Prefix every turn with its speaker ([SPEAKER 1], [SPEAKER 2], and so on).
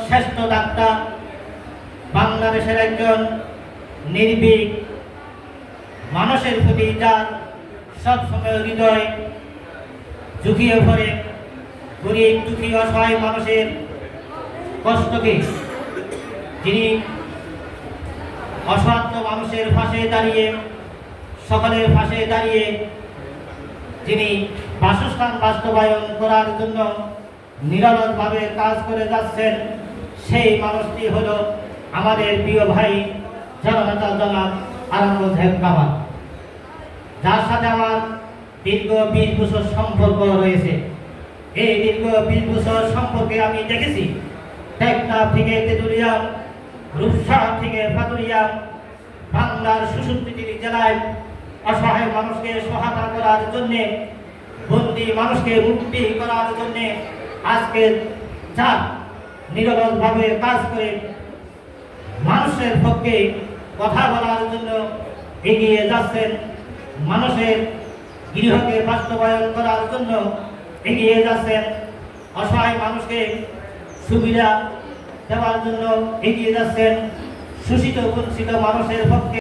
[SPEAKER 1] শ্রেষ্ঠ ডাক্তার, বাংলাদেশের একজন নির্ভীক, মানুষের প্রতি যার সবসময় হৃদয় ঝুঁকিয়ে পড়ে, গরিব দুঃখী অসহায় মানুষের কষ্টকে, যিনি অসাধ্য মানুষের পাশে দাঁড়িয়ে, সকলের পাশে দাঁড়িয়ে যিনি বাসস্থান বাস্তবায়ন করার জন্য নিরলসভাবে কাজ করে যাচ্ছেন, সেই মানুষটি হলো আমাদের প্রিয় ভাই জননেতা জনাব আলমগীর হোসেন কামাল, যার সাথে আমার দীর্ঘ 20 বছর সম্পর্ক রয়েছে। এই দীর্ঘ 20 বছর সম্পর্কে আমি দেখেছি টেকনাফ থেকে তেঁতুলিয়া, রূপসা থেকে পাতুরিয়া, বাংলার 66টি জেলায় অসহায় মানুষকে সহায়তা করার জন্য, বন্দী মানুষকে মুক্তি করার জন্য আজকে যা নিরলসভাবে কাজ করে মানুষের পক্ষে কথা বলার জন্য এগিয়ে যাচ্ছেন, মানুষের গৃহকে বাস্তবায়ন করার জন্য এগিয়ে যাচ্ছেন, অসহায় মানুষকে সুবিধা দেওয়ার জন্য এগিয়ে যাচ্ছেন, শোষিত বঞ্চিত মানুষের পক্ষে